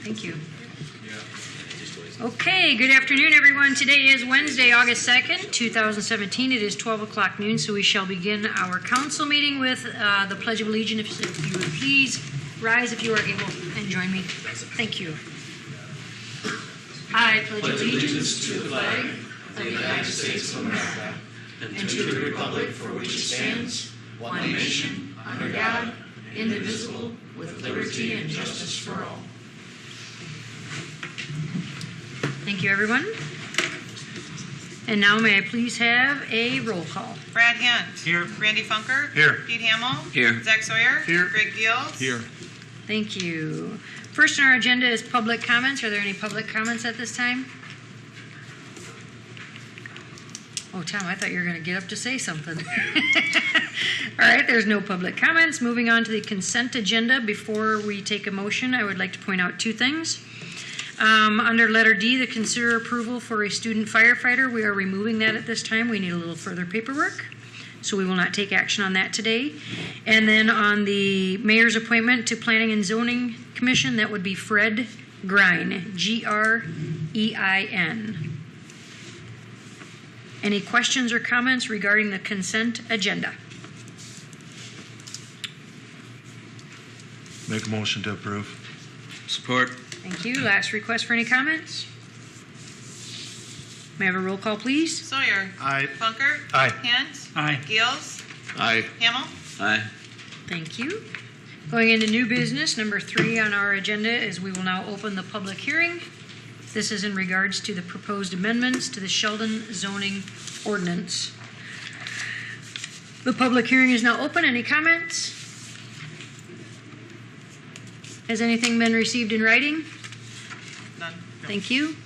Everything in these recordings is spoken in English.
Thank you. Okay, good afternoon, everyone. Today is Wednesday, August 2nd, 2017. It is 12 o'clock noon, so we shall begin our council meeting with the Pledge of Allegiance. If you would please rise if you are able and join me. Thank you. I pledge allegiance to the flag of the United States of America and to the republic for which it stands, one nation, under God, indivisible, with liberty and justice for all. Thank you, everyone. And now may I please have a roll call. Brad Hint. Here. Randy Funker. Here. Pete Hamill. Here. Zach Sawyer. Here. Greg Gills. Here. Thank you. First on our agenda is public comments. Are there any public comments at this time? Oh, Tom, I thought you were going to get up to say something. All right, there's no public comments. Moving on to the consent agenda. Before we take a motion, I would like to point out two things. Under letter D, the consider approval for a student firefighter. We are removing that at this time. We need a little further paperwork, so we will not take action on that today. And then on the mayor's appointment to Planning and Zoning Commission, that would be Fred Grein, Grein. Any questions or comments regarding the consent agenda? Make a motion to approve. Support. Thank you. Last request for any comments? May I have a roll call, please? Sawyer. Aye. Funker. Aye. Hint. Aye. Gills. Aye. Hamill. Aye. Thank you. Going into new business, number 3 on our agenda is we will now open the public hearing. This is in regards to the proposed amendments to the Sheldon zoning ordinance. The public hearing is now open. Any comments? Has anything been received in writing? None. Thank you.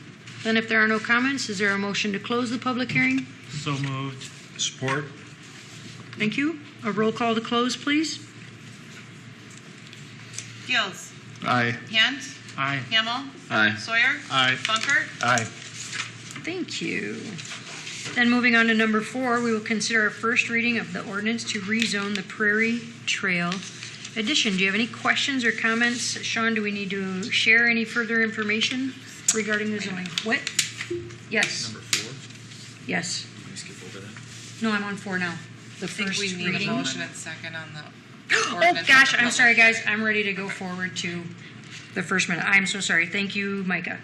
Then if there are no comments, is there a motion to close the public hearing? So moved. Support. Thank you. A roll call to close, please. Gills. Aye. Hint. Aye. Hamill. Aye. Sawyer. Aye. Funker. Aye. Thank you. Then moving on to number 4, we will consider our first reading of the ordinance to rezone the Prairie Trail addition. Do you have any questions or comments? Sean, do we need to share any further information regarding the zoning? What? Yes. Number 4. Yes. Can we skip over that? No, I'm on 4 now. The I think first we need reading. a motion and second on the Oh ordinance. gosh, I'm sorry guys. I'm ready to go forward to the first minute. I'm so sorry. Thank you, Micah.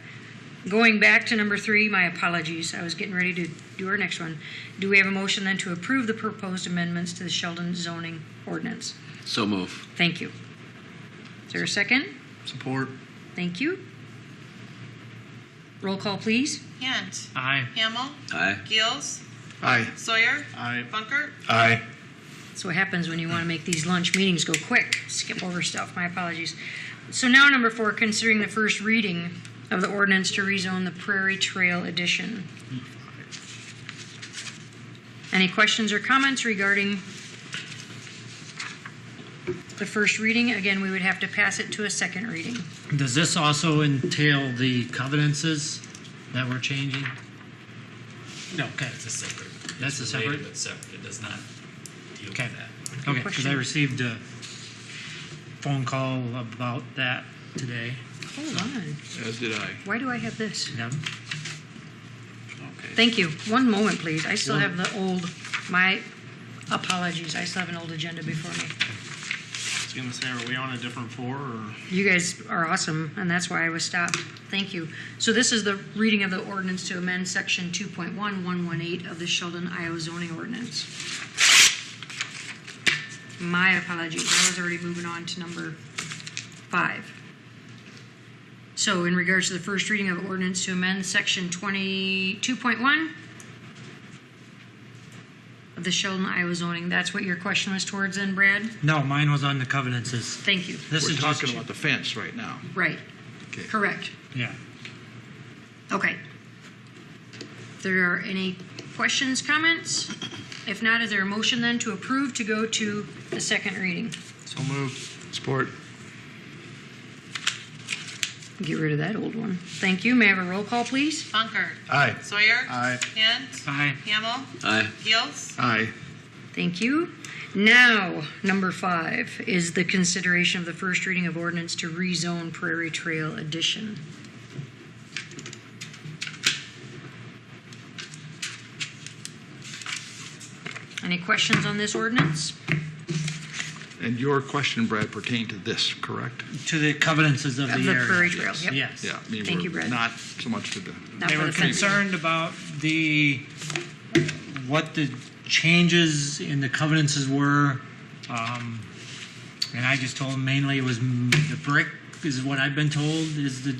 Going back to number 3, my apologies. I was getting ready to do our next one. Do we have a motion then to approve the proposed amendments to the Sheldon zoning ordinance? So move. Thank you. Is there a second? Support. Thank you. Roll call, please. Hint. Aye. Hamill. Aye. Gills. Aye. Sawyer. Aye. Funker. Aye. That's what happens when you want to make these lunch meetings go quick. Skip over stuff. My apologies. So now number 4, considering the first reading of the ordinance to rezone the Prairie Trail addition. Any questions or comments regarding the first reading? Again, we would have to pass it to a second reading. Does this also entail the covenances that we're changing? No, okay. It's a separate. That's it's a separate? related, but separate. It does not deal Okay. with that. Okay, because I received a phone call about that today. Hold on. As did I. Why do I have this? Yeah. Okay. Thank you. One moment, please. I still have the old, my apologies. I still have an old agenda before me. I was going to say, are we on a different floor or? You guys are awesome, and that's why I was stopped. Thank you. So this is the reading of the ordinance to amend section 2.1118 of the Sheldon, Iowa zoning ordinance. My apologies. I was already moving on to number 5. So in regards to the first reading of ordinance to amend section 22.1 of the Sheldon, Iowa zoning, that's what your question was towards then, Brad? No, mine was on the covenances. Thank you. This We're is talking just, about the fence right now. Right. Okay. Correct. yeah. Okay. If there are any questions, comments? If not, is there a motion then to approve to go to the second reading? So moved. Support. Get rid of that old one. Thank you. May I have a roll call, please? Funker. Aye. Sawyer. Aye. Hint. Aye. Hamill. Aye. Gills. Aye. Thank you. Now, number 5 is the consideration of the first reading of ordinance to rezone Prairie Trail Edition. Any questions on this ordinance? And your question, Brad, pertained to this, correct? To the covenances of Of the the area. Prairie Trail, yep. Yes. Yeah. I mean, Thank you, we're Brad. not so much to the, Not They for were the fence. concerned about what the changes in the covenances were. And I just told them mainly it was the brick is what I've been told is the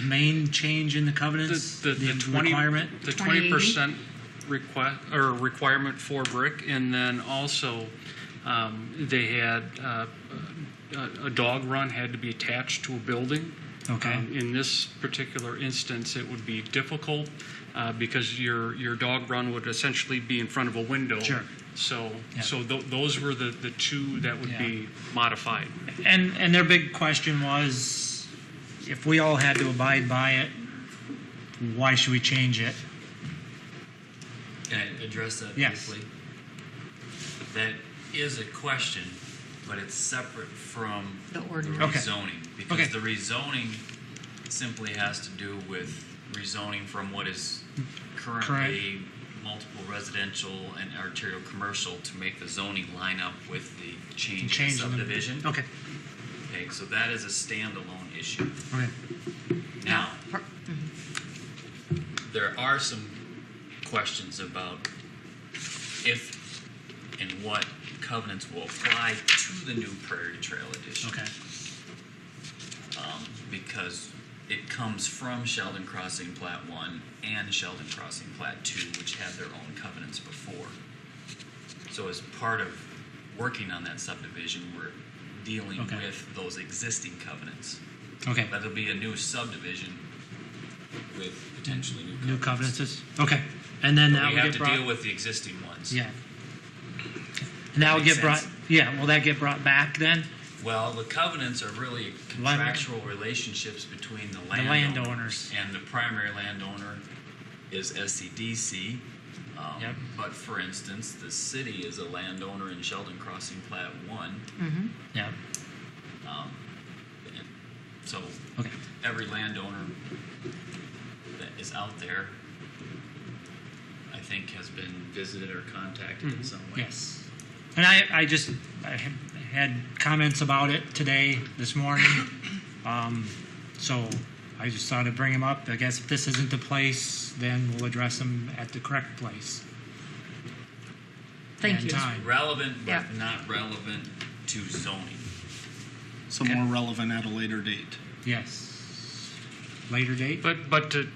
main change in the covenants, The 20 requirement. The 2080? 20% requirement for brick, and then also they had a dog run had to be attached to a building. Okay. In this particular instance, it would be difficult because your dog run would essentially be in front of a window. Sure. So Yeah. those were the two that would be modified. And their big question was, if we all had to abide by it, why should we change it? Can I address that Yes. briefly? That is a question, but it's separate from The the ordinance. Okay. rezoning. Because Okay. the rezoning simply has to do with rezoning from what is currently multiple residential and arterial commercial to make the zoning line up with the change in Change in the- subdivision. Okay. Okay, so that is a standalone issue. Okay. Now, there are some questions about if and what covenants will apply to the new Prairie Trail Edition. Okay. Because it comes from Sheldon Crossing Plat 1 and Sheldon Crossing Plat 2, which had their own covenants before. So as part of working on that subdivision, we're dealing Okay. with those existing covenants. Okay. That'll be a new subdivision with potentially New covenances. Okay. And then But that we would have get to brought. deal with the existing ones. Yeah. And that would Makes get brought. sense. Yeah. Will that get brought back then? Well, the covenants are really Land- contractual relationships between the landowners. and the primary landowner is SCDC. Yep. But for instance, the city is a landowner in Sheldon Crossing Plat 1. Yeah. And so Okay. every landowner that is out there, I think, has been visited or contacted in some way. Yes. And I had comments about it today, this morning. So I just thought I'd bring them up. I guess if this isn't the place, then we'll address them at the correct place. Thank and you. time. Relevant, but Yeah. not relevant to zoning. So more relevant at a later date. Yes. Later date? But to,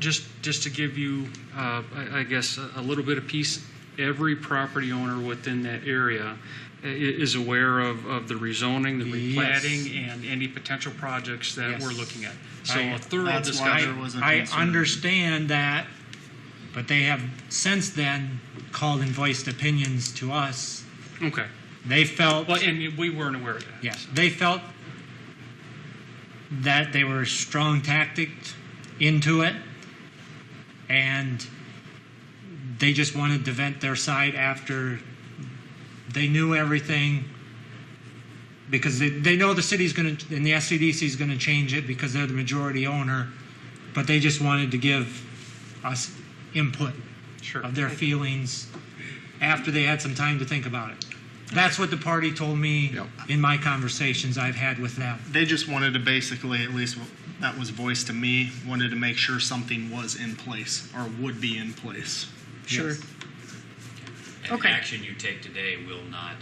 just to give you, I guess, a little bit of peace, every property owner within that area is aware of the rezoning, the Yes. replatting, and any potential projects that Yes. we're looking at. So a thorough that's why discussion. there was a I concern. understand that, but they have since then called and voiced opinions to us. Okay. They felt, Well, and we weren't aware of that. yes, they felt that they were strong tactics into it, and they just wanted to vent their side after they knew everything, because they know the city's going to, and the SCDC is going to change it because they're the majority owner, but they just wanted to give us input Sure. of their feelings after they had some time to think about it. That's what the party told me Yep. in my conversations I've had with them. They just wanted to basically, at least that was voiced to me, wanted to make sure something was in place or would be in place. Sure. Yes. And Okay. the action you take today will not.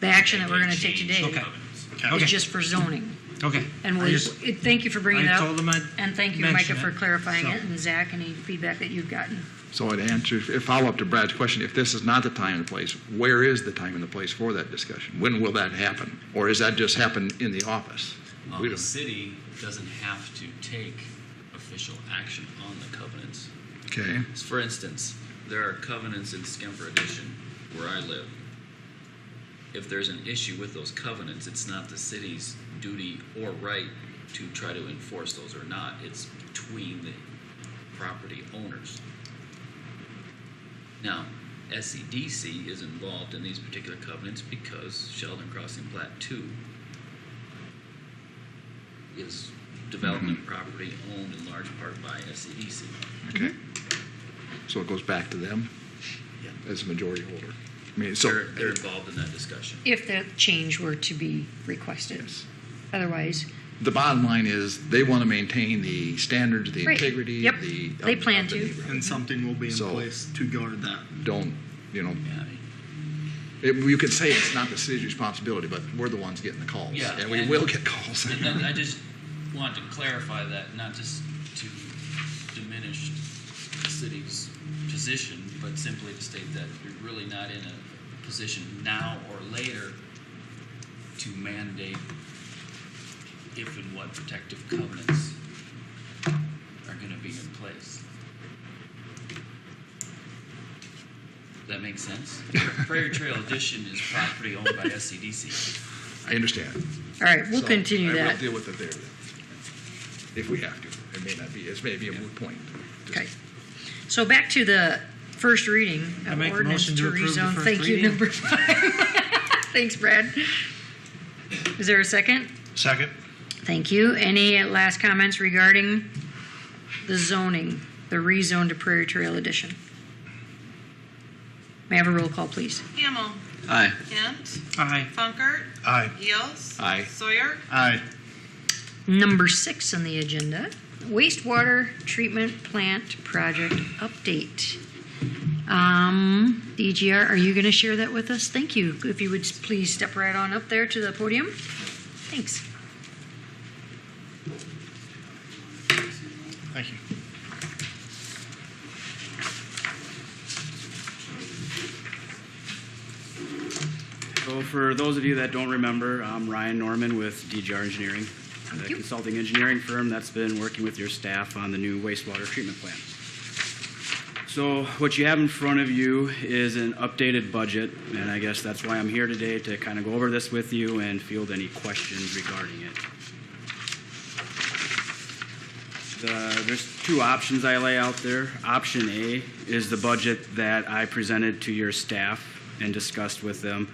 The action that we're going to change take today the Okay. covenants. Okay. is just for zoning. Okay. And I just- thank you for bringing it I up. told them I'd And thank you, mention Micah, for it, clarifying so. it. And Zach, any feedback that you've gotten? so I'd answer, if follow up to Brad's question, if this is not the time and the place, where is the time and the place for that discussion? When will that happen? Or is that just happen in the office? We The don't- city doesn't have to take official action on the covenants. Okay, For instance, there are covenants in Skemper Edition where I live. If there's an issue with those covenants, it's not the city's duty or right to try to enforce those or not. It's between the property owners. Now, SEDC is involved in these particular covenants because Sheldon Crossing Plat 2 is development property owned in large part by SEDC. Okay. So it goes back to them as a majority holder. I mean, so They're involved in that discussion. If that change were to be requested. Otherwise, the bottom line is they want to maintain the standards, the Right. integrity, Yep. the They plan of the to. neighborhood. And something will be in So- place to guard that. Don't, Yeah, you could say it's not the city's responsibility, but we're the ones getting the calls. Yeah, And we and- will get calls. And then I just want to clarify that, not just to diminish the city's position, but simply to state that we're really not in a position now or later to mandate if and what protective covenants are going to be in place. Does that make sense? Prairie Trail Edition is property owned by SCDC. I understand. all right, we'll So continue I that. will deal with it there then, if we have to. It may not be, it may be a moot point. Just- Okay. So back to the first reading I of make a ordinance motion to to approve the rezone. first Thank you, reading. number 5. Thanks, Brad. Is there a second? Second. Thank you. Any last comments regarding the zoning, the rezone to Prairie Trail Edition? May I have a roll call, please? Hamel. Aye. Kent. Aye. Funkert. Aye. Gills. Aye. Sawyer. Aye. Number 6 on the agenda, wastewater treatment plant project update. DGR, are you going to share that with us? Thank you. If you would please step right on up there to the podium. Thanks. Thank you. So for those of you that don't remember, I'm Ryan Norman with DGR Engineering, a you. consulting engineering firm that's been working with your staff on the new wastewater treatment plant. So what you have in front of you is an updated budget, and I guess that's why I'm here today, to kind of go over this with you and field any questions regarding it. There's two options I lay out there. Option A is the budget that I presented to your staff and discussed with them.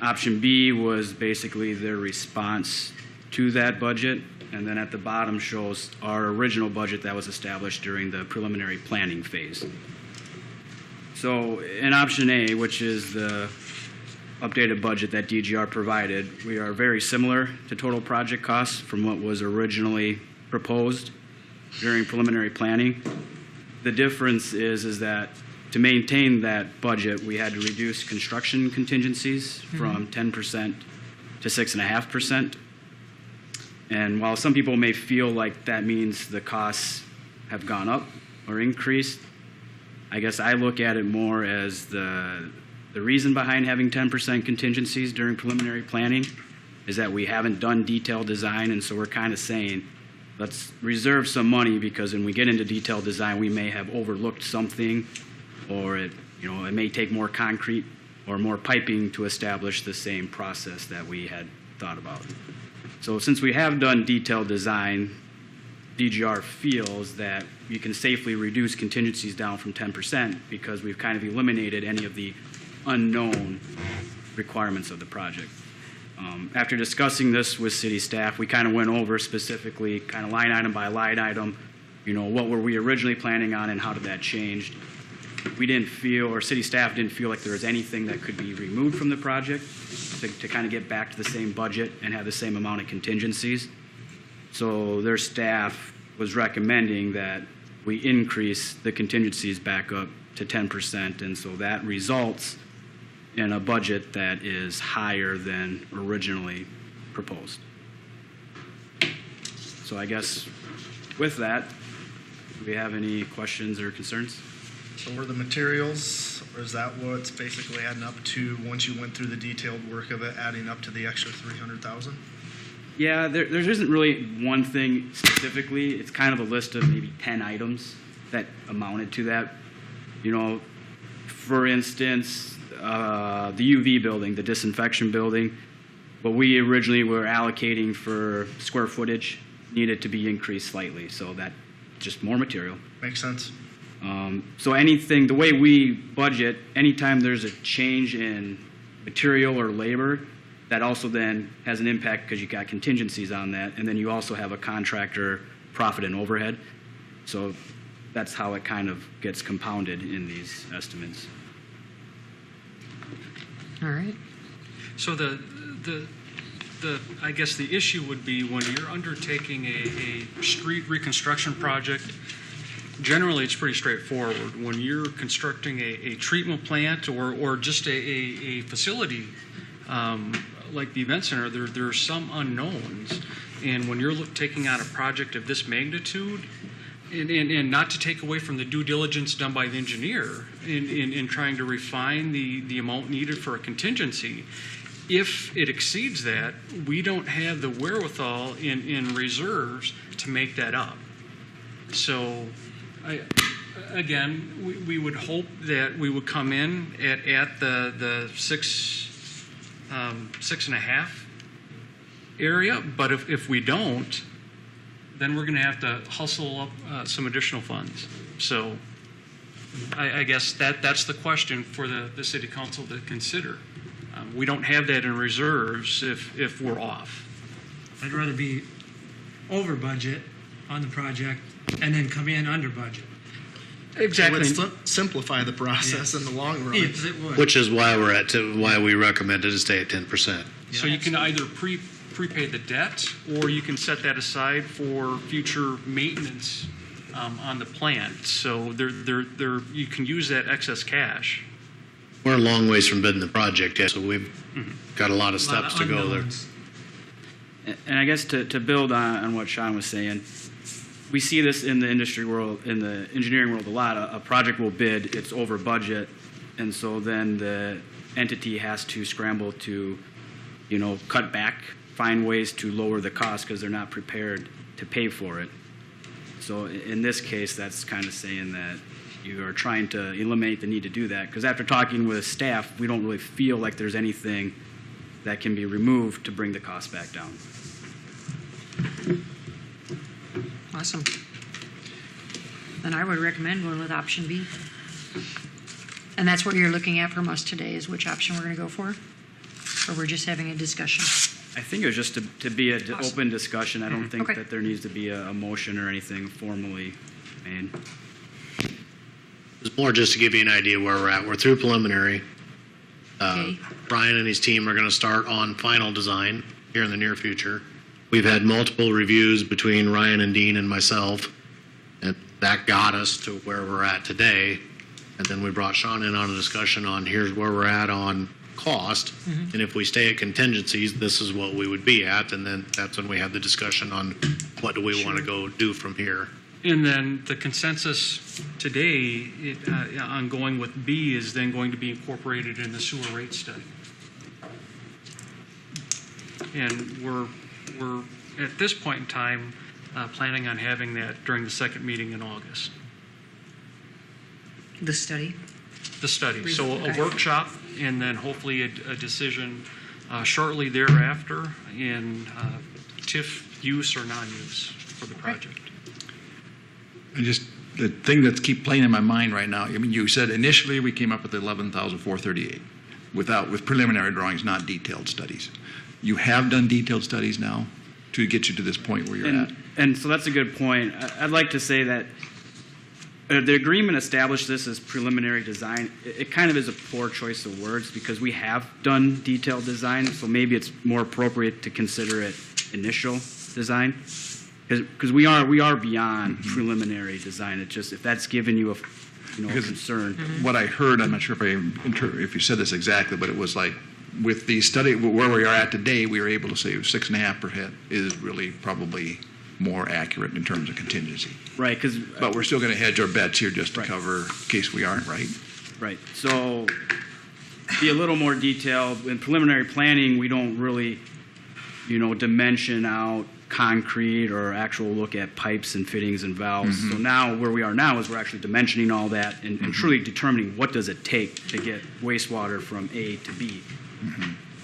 Option B was basically their response to that budget, and then at the bottom shows our original budget that was established during the preliminary planning phase. So in option A, which is the updated budget that DGR provided, we are very similar to total project costs from what was originally proposed during preliminary planning. The difference is that to maintain that budget, we had to reduce construction contingencies from 10% to 6.5%. And while some people may feel like that means the costs have gone up or increased, I guess I look at it more as the reason behind having 10% contingencies during preliminary planning is that we haven't done detailed design, and so we're kind of saying, let's reserve some money because when we get into detailed design, we may have overlooked something, or it may take more concrete or more piping to establish the same process that we had thought about. So since we have done detailed design, DGR feels that you can safely reduce contingencies down from 10% because we've kind of eliminated any of the unknown requirements of the project. After discussing this with city staff, we kind of went over specifically, kind of line item by line item, what were we originally planning on and how did that change. We didn't feel, or city staff didn't feel like there was anything that could be removed from the project to kind of get back to the same budget and have the same amount of contingencies. So their staff was recommending that we increase the contingencies back up to 10%, and so that results in a budget that is higher than originally proposed. So I guess with that, do we have any questions or concerns? So were the materials, or is that what's basically adding up to, once you went through the detailed work of it, adding up to the extra 300,000? Yeah, there isn't really one thing specifically. It's kind of a list of maybe 10 items that amounted to that. For instance, the UV building, the disinfection building, what we originally were allocating for square footage needed to be increased slightly. So that just more material. Makes sense. So anything, the way we budget, anytime there's a change in material or labor, that also then has an impact because you got contingencies on that, and then you also have a contractor profit and overhead. So that's how it kind of gets compounded in these estimates. All right. So I guess the issue would be when you're undertaking a street reconstruction project, generally it's pretty straightforward. When you're constructing a treatment plant or just a facility like the event center, there are some unknowns. And when you're taking on a project of this magnitude, and not to take away from the due diligence done by the engineer in trying to refine the amount needed for a contingency, if it exceeds that, we don't have the wherewithal in reserves to make that up. So, again, we would hope that we would come in at the 6.5 area, but if we don't, then we're going to have to hustle up some additional funds. So I guess that's the question for the city council to consider. We don't have that in reserves if we're off. I'd rather be over budget on the project and then come in under budget. Exactly. It would simplify the process in the long run. Yes, it would. Which is why why we recommended to stay at 10%. So you can either prepay the debt, or you can set that aside for future maintenance on the plant. So you can use that excess cash. We're a long ways from bidding the project yet, so we've got a lot of A lot steps of to go there. unknowns. And I guess to build on what Sean was saying, we see this in the industry world, in the engineering world a lot. A project will bid, it's over budget, and so then the entity has to scramble to, cut back, find ways to lower the cost because they're not prepared to pay for it. So in this case, that's kind of saying that you are trying to eliminate the need to do that, because after talking with staff, we don't really feel like there's anything that can be removed to bring the cost back down. Awesome. Then I would recommend going with option B. And that's what you're looking at from us today, is which option we're going to go for? Or we're just having a discussion? I think it was just to be an Awesome. open discussion. I don't think Okay. that there needs to be a motion or anything formally made. It's more just to give you an idea where we're at. We're through preliminary. Okay. Brian and his team are going to start on final design here in the near future. We've had multiple reviews between Ryan and Dean and myself, and that got us to where we're at today. And then we brought Sean in on a discussion on here's where we're at on cost, and if we stay at contingencies, this is what we would be at, and then that's when we have the discussion on what do we want to go do from here. And then the consensus today on going with B is then going to be incorporated in the sewer rate study. And we're at this point in time planning on having that during the second meeting in August. The study? The study. So Okay. a workshop, and then hopefully a decision shortly thereafter in TIF use or non-use for the project. And just the thing that keeps playing in my mind right now, I mean, you said initially we came up with 11,438 with preliminary drawings, not detailed studies. You have done detailed studies now to get you to this point where you're at. And so that's a good point. I'd like to say that the agreement established this as preliminary design. It kind of is a poor choice of words because we have done detailed design, so maybe it's more appropriate to consider it initial design. Because we are beyond preliminary design. It's just if that's given you a concern. What I heard, I'm not sure if you said this exactly, but it was like with the study where we are at today, we were able to say 6.5% is really probably more accurate in terms of contingency. Right, But we're still going to hedge our bets here just to Right. cover in case we aren't right. Right. So be a little more detailed. In preliminary planning, we don't really, dimension out concrete or actual look at pipes and fittings and valves. So now where we are now is we're actually dimensioning all that and truly determining what does it take to get wastewater from A to B.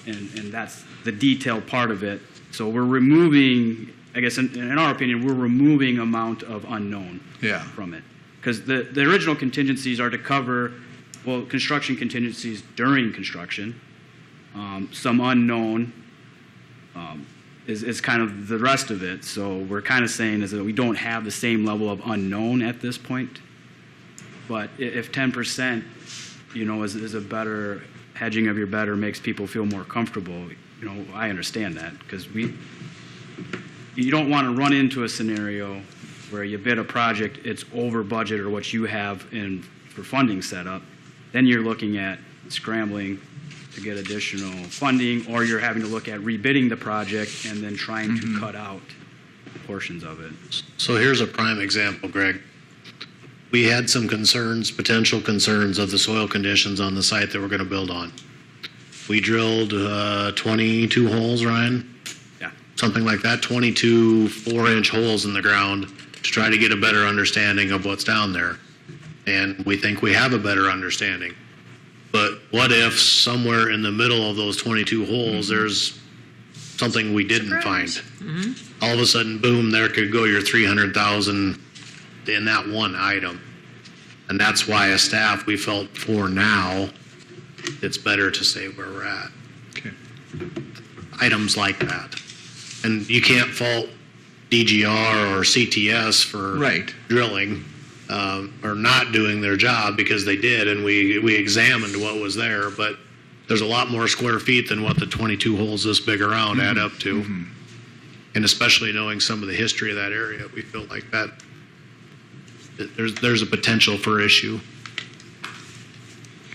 And that's the detailed part of it. So we're removing, I guess in our opinion, we're removing amount of unknown Yeah. from it. because the original contingencies are to cover, well, construction contingencies during construction. Some unknown is kind of the rest of it. So we're kind of saying is that we don't have the same level of unknown at this point. But if 10%, is a better hedging of your bet or makes people feel more comfortable, I understand that, because you don't want to run into a scenario where you bid a project, it's over budget or what you have for funding set up. Then you're looking at scrambling to get additional funding, or you're having to look at rebidding the project and then trying to cut out portions of it. So here's a prime example, Greg. We had some concerns, potential concerns of the soil conditions on the site that we're going to build on. We drilled 22 holes, Ryan? Yeah. Something like that, 22 4-inch holes in the ground to try to get a better understanding of what's down there. And we think we have a better understanding. But what if somewhere in the middle of those 22 holes there's something we didn't find? All of a sudden, boom, there could go your 300,000 in that one item. And that's why as staff, we felt for now, it's better to stay where we're at. Okay. Items like that. And you can't fault DGR or CTS for drilling or not doing their job, because they did, and we examined what was there, but there's a lot more square feet than what the 22 holes this big around add up to. And especially knowing some of the history of that area, we feel like that there's a potential for issue.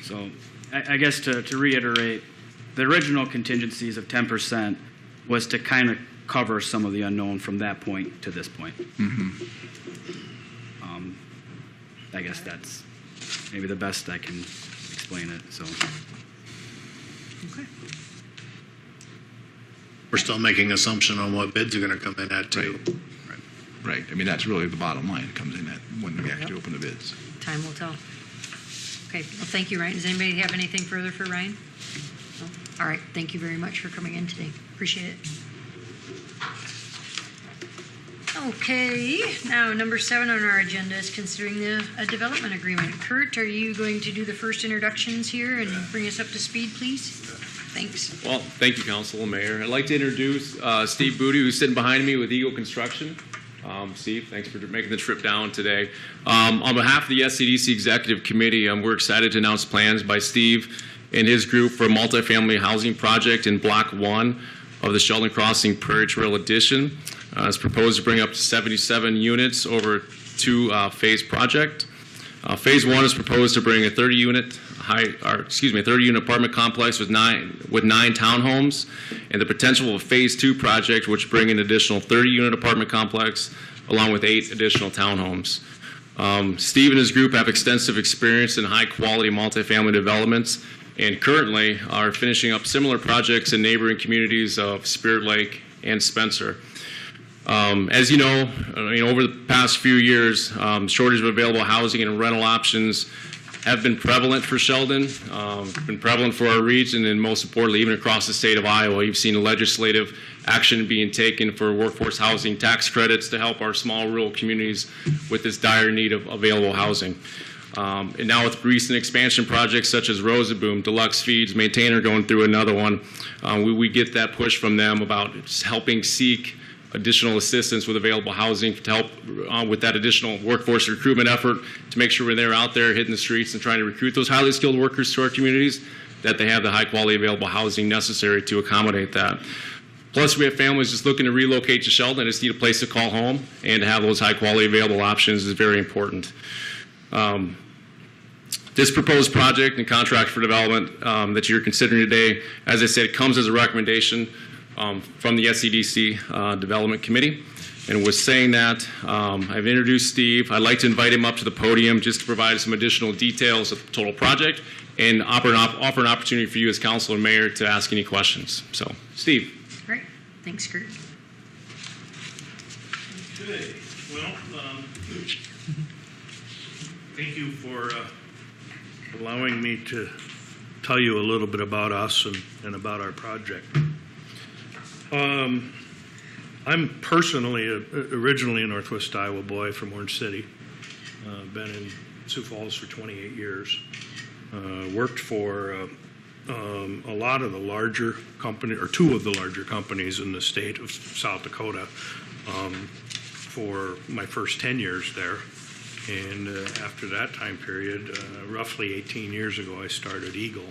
So I guess to reiterate, the original contingencies of 10% was to kind of cover some of the unknown from that point to this point. I guess that's maybe the best I can explain it. So. Okay. We're still making assumption on what bids are going to come in at too. Right. I mean, that's really the bottom line. It comes in at when we actually open the bids. Time will tell. Okay, well, thank you, Ryan. Does anybody have anything further for Ryan? No? All right, thank you very much for coming in today. Appreciate it. Okay, now number 7 on our agenda is considering a development agreement. Kurt, are you going to do the first introductions here and bring us up to speed, please? Thanks. Well, thank you, Council and Mayor. I'd like to introduce Steve Booty, who's sitting behind me with Eagle Construction. Steve, thanks for making the trip down today. On behalf of the SCDC Executive Committee, we're excited to announce plans by Steve and his group for a multifamily housing project in Block 1 of the Sheldon Crossing Prairie Trail Addition. It's proposed to bring up to 77 units over a 2-phase project. Phase 1 is proposed to bring a 30-unit apartment complex with nine townhomes, and the potential of a Phase 2 project, which bring an additional 30-unit apartment complex along with 8 additional townhomes. Steve and his group have extensive experience in high-quality multifamily developments, and currently are finishing up similar projects in neighboring communities of Spirit Lake and Spencer. As you know, over the past few years, shortage of available housing and rental options have been prevalent for Sheldon, been prevalent for our region, and most importantly, even across the state of Iowa. You've seen legislative action being taken for workforce housing tax credits to help our small rural communities with this dire need of available housing. And now with recent expansion projects such as Rosaboom, Deluxe Feeds, Maintainer going through another one, we get that push from them about helping seek additional assistance with available housing to help with that additional workforce recruitment effort to make sure when they're out there hitting the streets and trying to recruit those highly skilled workers to our communities, that they have the high quality available housing necessary to accommodate that. Plus, we have families just looking to relocate to Sheldon, just need a place to call home, and to have those high quality available options is very important. This proposed project and contract for development that you're considering today, as I said, comes as a recommendation from the SCDC Development Committee. And with saying that, I've introduced Steve. I'd like to invite him up to the podium just to provide some additional details of the total project and offer an opportunity for you as council and mayor to ask any questions. So, Steve. Great. Thanks, Kurt. Okay. Well, thank you for allowing me to tell you a little bit about us and about our project. I'm personally originally a Northwest Iowa boy from Orange City. Been in Sioux Falls for 28 years. Worked for a lot of the larger company, or two of the larger companies in the state of South Dakota for my first 10 years there. And after that time period, roughly 18 years ago, I started Eagle.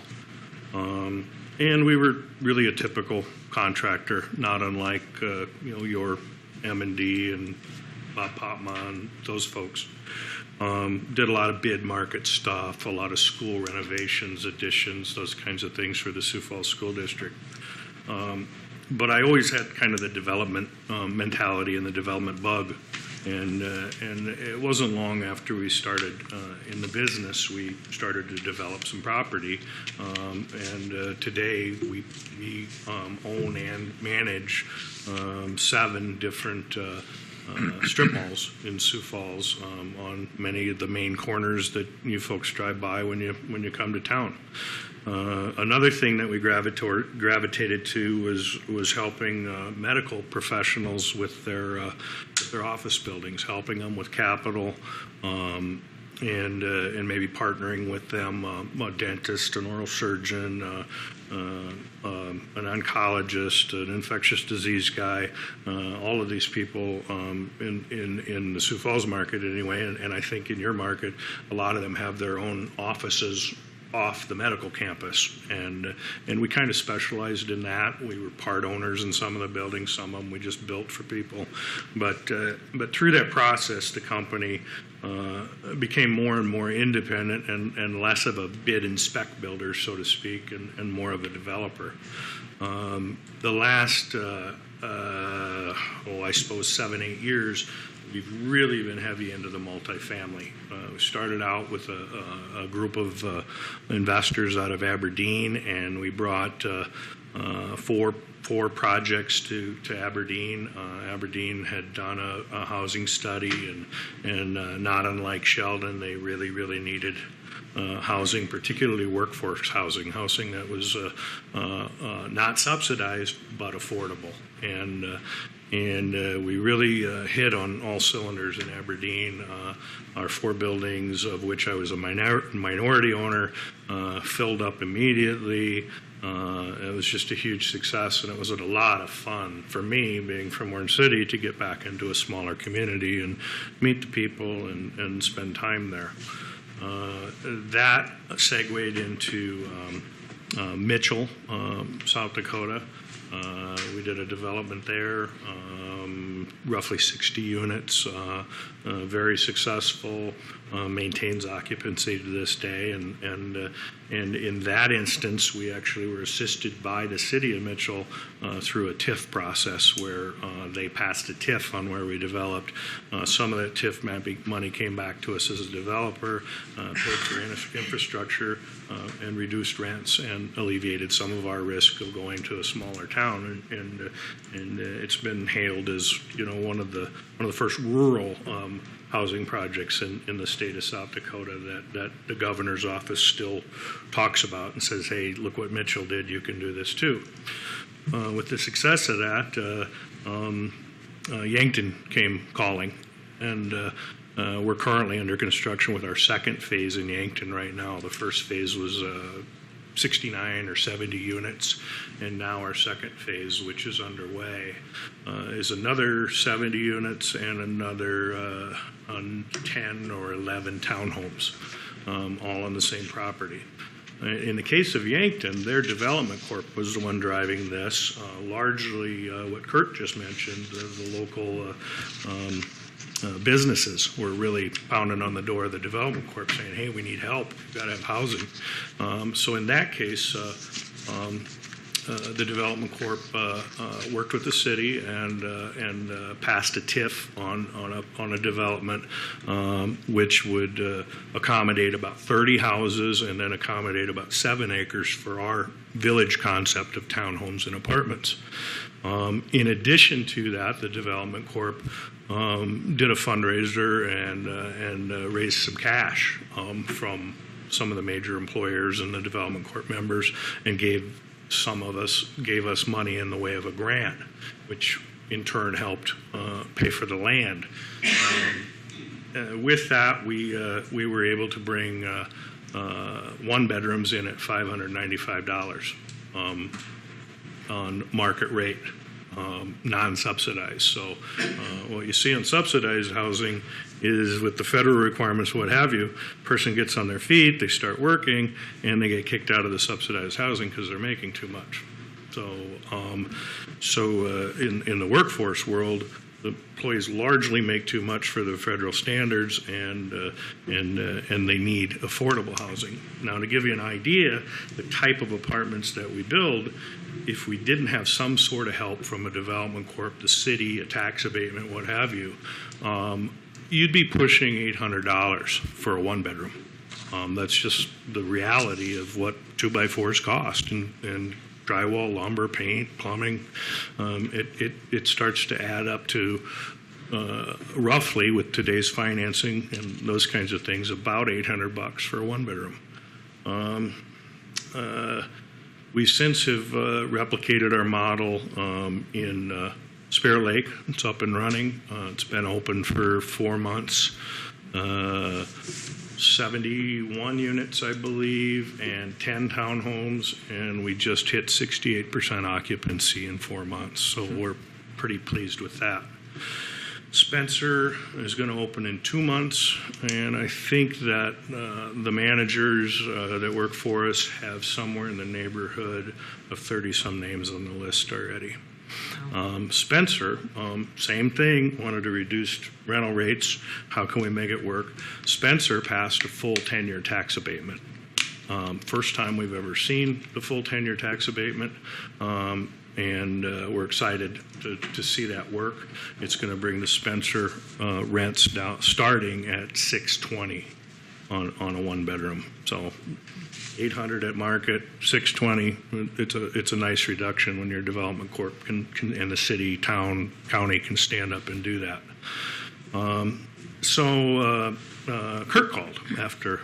And we were really a typical contractor, not unlike your M&D and Bob Popma and those folks. Did a lot of bid market stuff, a lot of school renovations, additions, those kinds of things for the Sioux Falls School District. But I always had kind of the development mentality and the development bug. And it wasn't long after we started in the business, we started to develop some property. Today we own and manage 7 different strip malls in Sioux Falls on many of the main corners that you folks drive by when you come to town. Another thing that we gravitated to was helping medical professionals with their office buildings, helping them with capital, and maybe partnering with them, a dentist, an oral surgeon, an oncologist, an infectious disease guy, all of these people in the Sioux Falls market anyway, and I think in your market, a lot of them have their own offices off the medical campus, and we kind of specialized in that. We were part owners in some of the buildings, some of them we just built for people, but through that process, the company became more and more independent and less of a bid and spec builder, so to speak, and more of a developer. The last, I suppose 7-8 years, we've really been heavy into the multifamily. We started out with a group of investors out of Aberdeen, and we brought four projects to Aberdeen. Aberdeen had done a housing study, and not unlike Sheldon, they really needed housing, particularly workforce housing that was not subsidized but affordable. And we really hit on all cylinders in Aberdeen. Our 4 buildings, of which I was a minority owner, filled up immediately. It was just a huge success, and it was a lot of fun for me, being from Orange City, to get back into a smaller community and meet the people and spend time there. That segued into Mitchell, South Dakota. We did a development there, roughly 60 units, very successful, maintains occupancy to this day, and in that instance, we actually were assisted by the city of Mitchell through a TIF process where they passed a TIF on where we developed. Some of that TIF money came back to us as a developer, paid for infrastructure, and reduced rents and alleviated some of our risk of going to a smaller town. And it's been hailed as one of the first rural housing projects in the state of South Dakota that the governor's office still talks about and says, hey, look what Mitchell did, you can do this too. With the success of that, Yankton came calling, and we're currently under construction with our second phase in Yankton right now. The first phase was 69 or 70 units, and now our second phase, which is underway, is another 70 units and another 10 or 11 townhomes, all on the same property. In the case of Yankton, their development corp was the one driving this, largely what Kurt just mentioned, the local businesses were really pounding on the door of the development corp saying, hey, we need help, we've got to have housing. So in that case, the development corp worked with the city and passed a TIF on a development which would accommodate about 30 houses and then accommodate about 7 acres for our village concept of townhomes and apartments. In addition to that, the development corp did a fundraiser and raised some cash from some of the major employers and the development corp members, and gave us money in the way of a grant, which in turn helped pay for the land. with that, we were able to bring one bedrooms in at $595 on market rate, non-subsidized. So what you see on subsidized housing is with the federal requirements, what have you, person gets on their feet, they start working, and they get kicked out of the subsidized housing because they're making too much. So, in the workforce world, the employees largely make too much for the federal standards, and they need affordable housing. Now, to give you an idea, the type of apartments that we build, if we didn't have some sort of help from a development corp, the city, a tax abatement, what have you, you'd be pushing $800 for a one bedroom. That's just the reality of what 2x4s cost, and drywall, lumber, paint, plumbing. It starts to add up to roughly, with today's financing and those kinds of things, about $800 for a one bedroom. We since have replicated our model in Spirit Lake. It's up and running. It's been open for 4 months. 71 units, I believe, and 10 townhomes, and we just hit 68% occupancy in 4 months. So we're pretty pleased with that. Spencer is going to open in 2 months, and I think that the managers that work for us have somewhere in the neighborhood of 30-some names on the list already. Spencer, same thing, wanted to reduce rental rates. How can we make it work? Spencer passed a full 10-year tax abatement. First time we've ever seen the full 10-year tax abatement. And we're excited to see that work. It's going to bring the Spencer rents down, starting at $620 on a one bedroom. So $800 at market, $620. It's a nice reduction when your development corp can and the city, town, county can stand up and do that. Kurt called after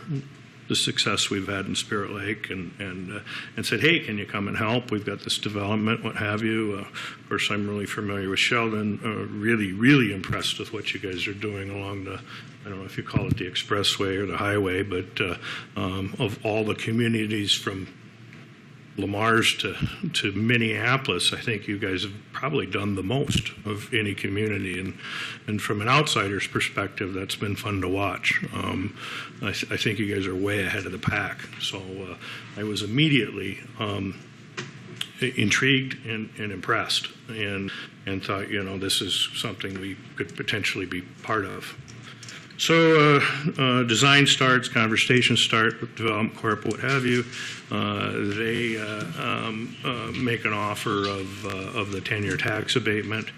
the success we've had in Spirit Lake and said, hey, can you come and help? We've got this development, what have you. Of course, I'm really familiar with Sheldon, really, really impressed with what you guys are doing along the, I don't know if you call it the expressway or the highway, but of all the communities from Lamar's to Minneapolis, I think you guys have probably done the most of any community, and from an outsider's perspective, that's been fun to watch. I think you guys are way ahead of the pack. So I was immediately intrigued and impressed, and thought, this is something we could potentially be part of. So design starts, conversations start with Development Corp, what have you. They make an offer of the 10-year tax abatement.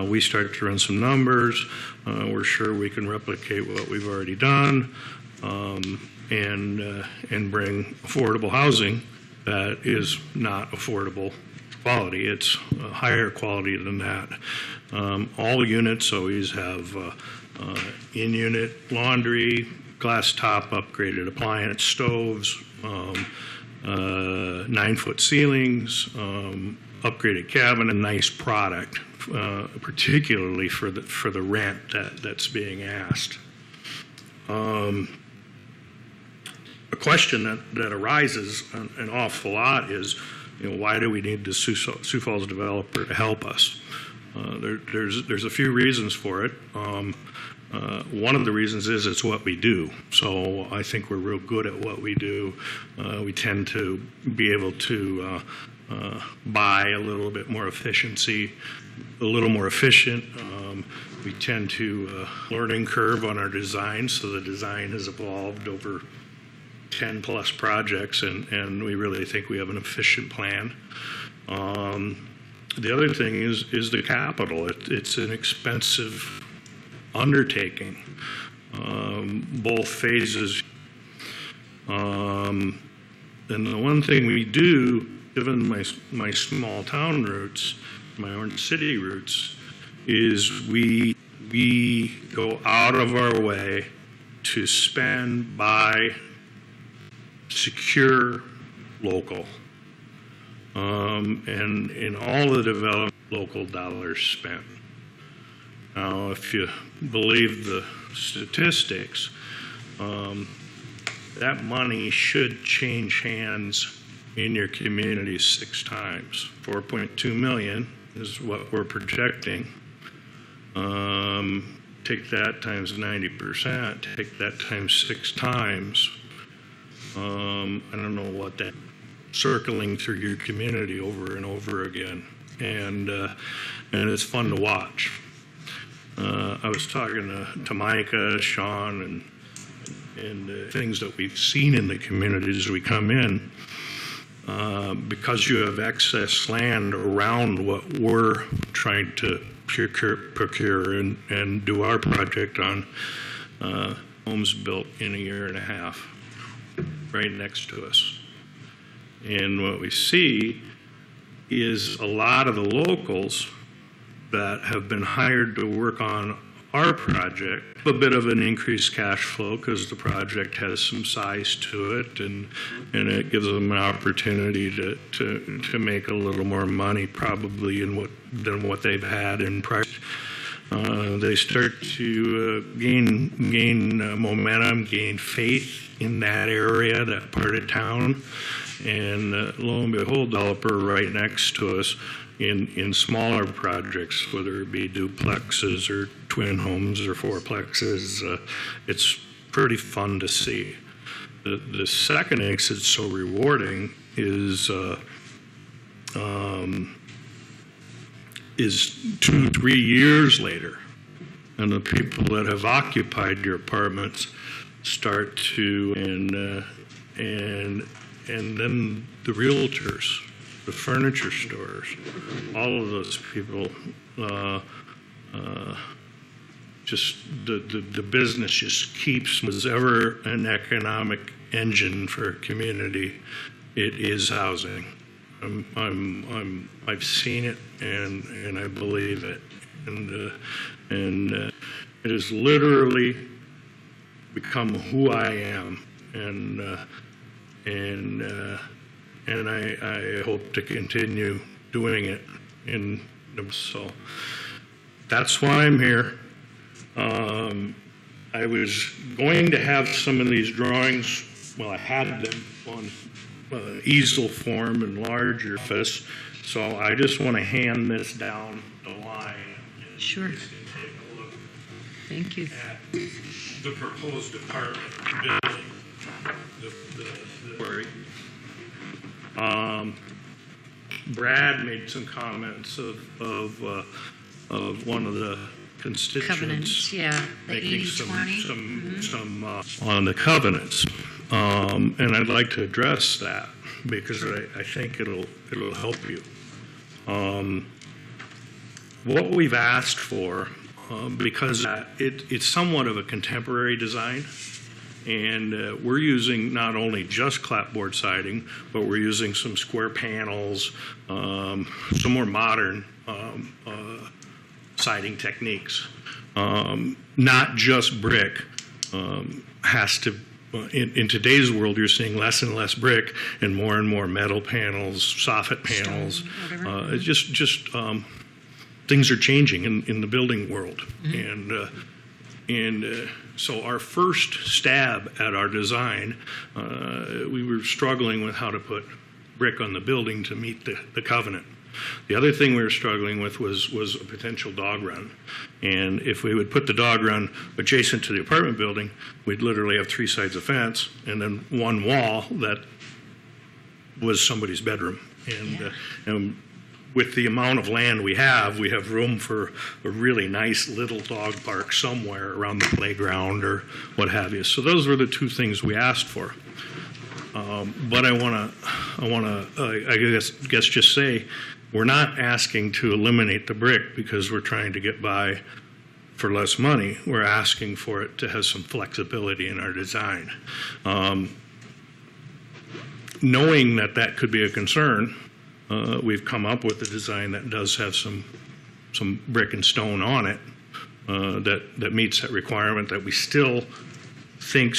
We start to run some numbers. We're sure we can replicate what we've already done, and bring affordable housing that is not affordable quality. It's higher quality than that. All the units always have in-unit laundry, glass top, upgraded appliance, stoves, 9-foot ceilings, upgraded cabin, a nice product, particularly for the rent that's being asked. A question that arises an awful lot is, why do we need the Sioux Falls developer to help us? There's a few reasons for it. One of the reasons is it's what we do. So I think we're real good at what we do. We tend to be able to buy a little bit more efficiency, a little more efficient. We tend to learning curve on our design, so the design has evolved over 10 plus projects, and we really think we have an efficient plan. The other thing is the capital. It's an expensive undertaking, both phases. And the one thing we do, given my small town roots, my Orange City roots, is we go out of our way to spend, buy, secure, local. And in all the development, local dollars spent. Now, if you believe the statistics, that money should change hands in your community 6 times. 4.2 million is what we're projecting. Take that times 90%, take that times 6 times. I don't know what that circling through your community over and over again, and it's fun to watch. I was talking to Micah, Sean, and things that we've seen in the community as we come in. Because you have excess land around what we're trying to procure and do our project on, homes built in a year and a half right next to us. And what we see is a lot of the locals that have been hired to work on our project, a bit of an increased cash flow because the project has some size to it, and it gives them an opportunity to make a little more money probably than what they've had in prior. They start to gain momentum, gain faith in that area, that part of town, and lo and behold, developer right next to us in smaller projects, whether it be duplexes or twin homes or fourplexes. It's pretty fun to see. The second makes it so rewarding is 2-3 years later, and the people that have occupied your apartments start to, and then the realtors, the furniture stores, all of those people, just the business just keeps, was ever an economic engine for a community, it is housing. I've seen it and I believe it, and it has literally become who I am, and I hope to continue doing it. And so that's why I'm here. I was going to have some of these drawings, well, I had them on easel form and larger office, so I just want to hand this down the line. Sure. Thank you. At the proposed apartment building. Brad made some comments of one of the constituents. Covenants, yeah, the Making 80-20. some on the covenants, and I'd like to address that because I think it'll help you. What we've asked for, because it's somewhat of a contemporary design, and we're using not only just clapboard siding, but we're using some square panels, some more modern siding techniques. Not just brick. Has to, in today's world, you're seeing less and less brick and more metal panels, soffit panels. It's just things are changing in the building world, and so our first stab at our design, we were struggling with how to put brick on the building to meet the covenant. The other thing we were struggling with was a potential dog run. And if we would put the dog run adjacent to the apartment building, we'd literally have 3 sides of fence and then one wall that was somebody's bedroom. And with the amount of land we have room for a really nice little dog park somewhere around the playground or what have you. So those were the 2 things we asked for. But I want to guess just say we're not asking to eliminate the brick because we're trying to get by for less money. We're asking for it to have some flexibility in our design. Knowing that could be a concern, we've come up with a design that does have some brick and stone on it that meets that requirement that we still think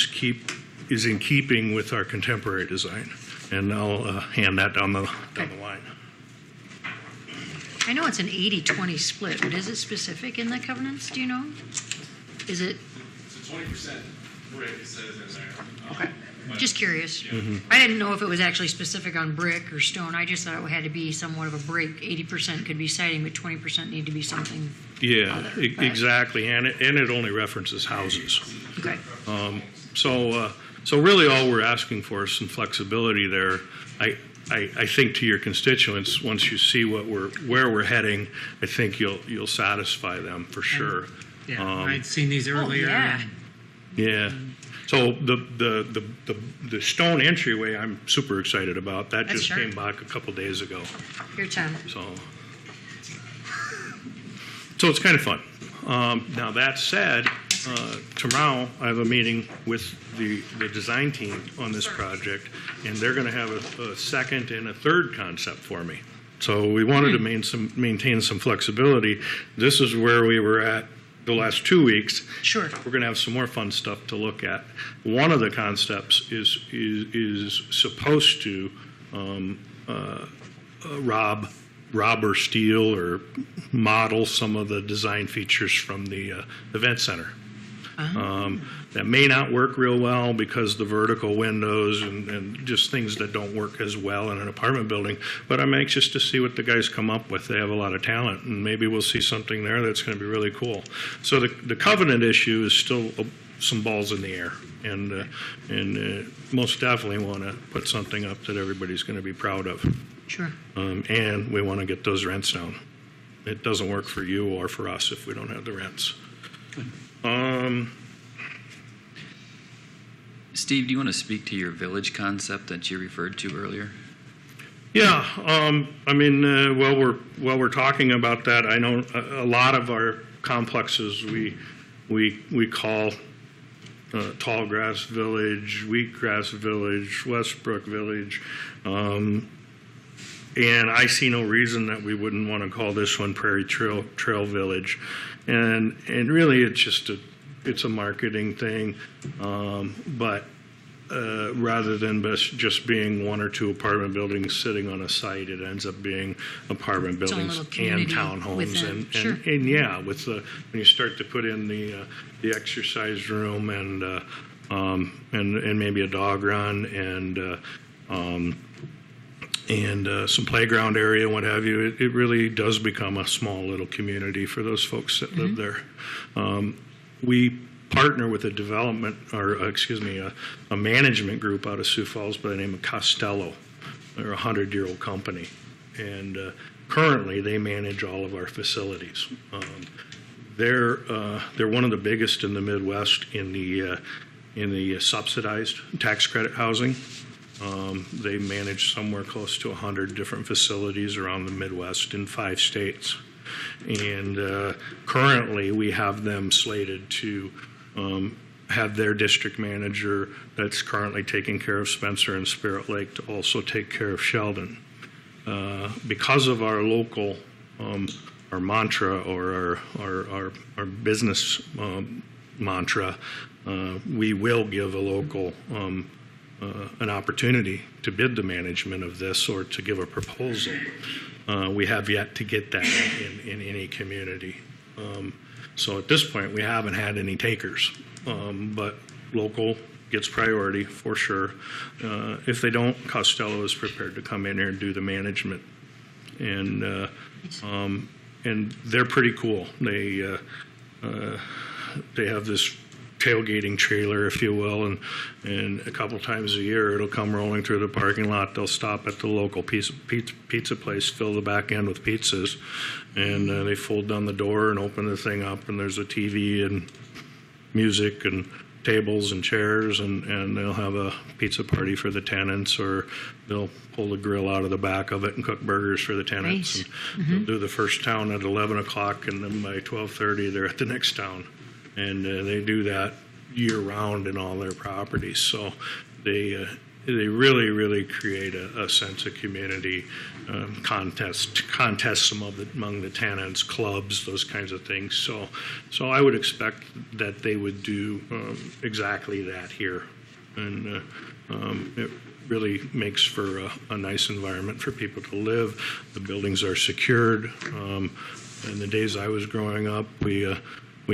is in keeping with our contemporary design. And I'll hand that down the line. I know it's an 80-20 split, but is it specific in the covenants? Do you know? Is it? It's a 20% brick, it says in there. Okay. Just curious. I didn't know if it was actually specific on brick or stone. I just thought it had to be somewhat of a break. 80% could be siding, but 20% need to be something. Yeah, other, but- exactly, and it only references houses. Okay. So really all we're asking for is some flexibility there. I think to your constituents, once you see where we're heading, I think you'll satisfy them for sure. Yeah, I'd seen these earlier. yeah. and Yeah. So the stone entryway, I'm super excited about. That That's just sure. came back a couple days ago. Your time. So it's kind of fun. Now that said, tomorrow I have a meeting with the design team on this project, and they're going to have a second and a third concept for me. So we wanted to maintain some flexibility. This is where we were at the last 2 weeks. Sure. We're going to have some more fun stuff to look at. One of the concepts is supposed to rob or steal or model some of the design features from the event center. That may not work real well because the vertical windows and just things that don't work as well in an apartment building. But I'm anxious to see what the guys come up with. They have a lot of talent, and maybe we'll see something there that's going to be really cool. So the covenant issue is still some balls in the air, and most definitely want to put something up that everybody's going to be proud of. Sure. And we want to get those rents down. It doesn't work for you or for us if we don't have the rents. Steve, do you want to speak to your village concept that you referred to earlier? Yeah, I mean, while we're talking about that, I know a lot of our complexes we call Tallgrass Village, Wheatgrass Village, Westbrook Village, and I see no reason that we wouldn't want to call this one Prairie Trail Village, and really it's just a marketing thing, but rather than just being one or two apartment buildings sitting on a site, it ends up being apartment Its own buildings little community and townhomes, within. and Sure. yeah, with when you start to put in the exercise room and maybe a dog run and some playground area and what have you, it really does become a small little community for those folks that live there. We partner with a management group out of Sioux Falls by the name of Costello. They're a 100-year-old company, and currently they manage all of our facilities. They're one of the biggest in the Midwest in the subsidized tax credit housing. They manage somewhere close to 100 different facilities around the Midwest in 5 states. And currently we have them slated to have their district manager that's currently taking care of Spencer and Spirit Lake to also take care of Sheldon. Because of our local, our mantra or our business mantra, we will give a local an opportunity to bid the management of this or to give a proposal. We have yet to get that in any community. So at this point, we haven't had any takers, but local gets priority for sure. If they don't, Costello is prepared to come in here and do the management, and they're pretty cool. They have this tailgating trailer, if you will, and a couple times a year it'll come rolling through the parking lot. They'll stop at the local pizza place, fill the back end with pizzas, and they fold down the door and open the thing up, and there's a TV and music and tables and chairs, and they'll have a pizza party for the tenants, or they'll pull the grill out of the back of it and cook burgers for the tenants. Nice. And they'll do the first town at 11 o'clock, and then by 12:30 they're at the next town. And they do that year round in all their properties. So they really, really create a sense of community, contests among the tenants, clubs, those kinds of things. So I would expect that they would do exactly that here. And really makes for a nice environment for people to live. The buildings are secured. In the days I was growing up, we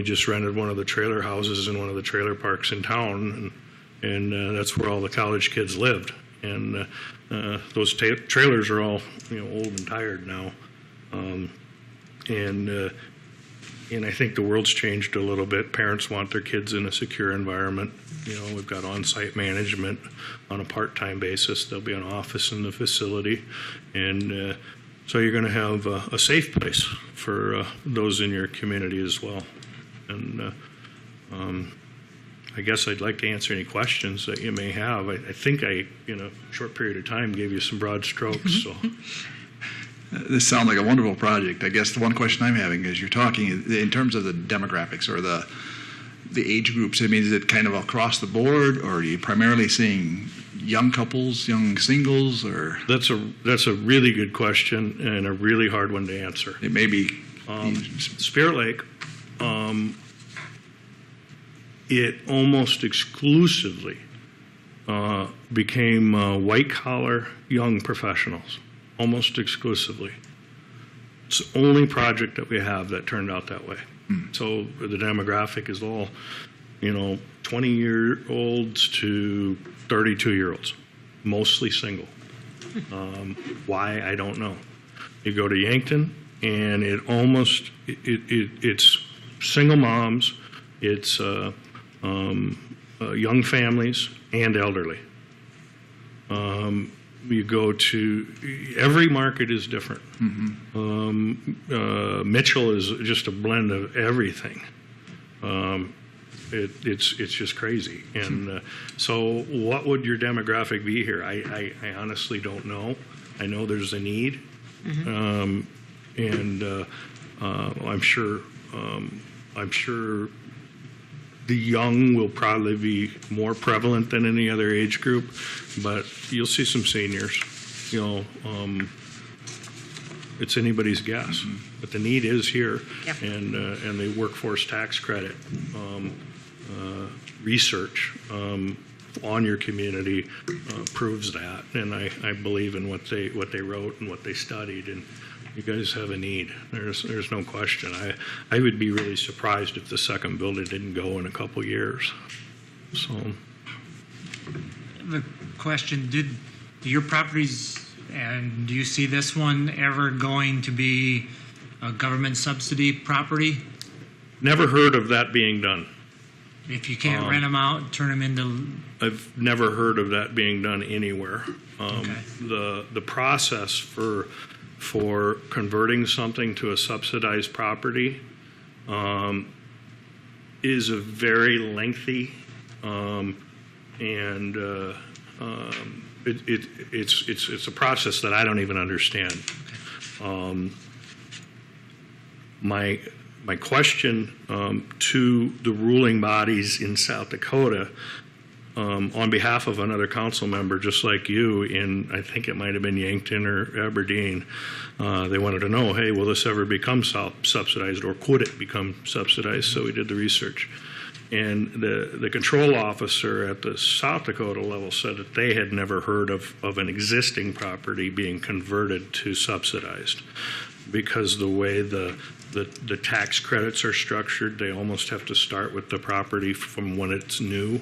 just rented one of the trailer houses in one of the trailer parks in town, and that's where all the college kids lived. And those trailers are all old and tired now. And I think the world's changed a little bit. Parents want their kids in a secure environment. We've got on-site management on a part-time basis. There'll be an office in the facility. And so you're going to have a safe place for those in your community as well. And I guess I'd like to answer any questions that you may have. I think I, in a short period of time, gave you some broad strokes. So. This sounds like a wonderful project. I guess the one question I'm having is, you're talking in terms of the demographics or the age groups. I mean, is it kind of across the board, or are you primarily seeing young couples, young singles, or? That's a really good question and a really hard one to answer. It may be. Spirit Lake, it almost exclusively became white-collar young professionals. Almost exclusively. It's the only project that we have that turned out that way. So the demographic is all, 20-year-olds to 32-year-olds, mostly single. Why, I don't know. You go to Yankton, and it's single moms, it's young families, and elderly. You go to, every market is different. Mitchell is just a blend of everything. It's just crazy. And so what would your demographic be here? I honestly don't know. I know there's a need. And I'm sure the young will probably be more prevalent than any other age group, but you'll see some seniors. It's anybody's guess, but the need is here. Yep. And the workforce tax credit research on your community proves that, and I believe in what they wrote and what they studied. And you guys have a need. There's no question. I would be really surprised if the second building didn't go in a couple years. So, The question: do your properties, and do you see this one ever going to be a government subsidy property? Never heard of that being done. If you can't rent them out, turn them into. I've never heard of that being done anywhere. Okay. The process for converting something to a subsidized property is a very lengthy and it's a process that I don't even understand. My question to the ruling bodies in South Dakota, on behalf of another council member just like you in, I think it might have been Yankton or Aberdeen, they wanted to know, hey, will this ever become subsidized, or could it become subsidized? So we did the research. And the control officer at the South Dakota level said that they had never heard of an existing property being converted to subsidized, because the way the tax credits are structured, they almost have to start with the property from when it's new.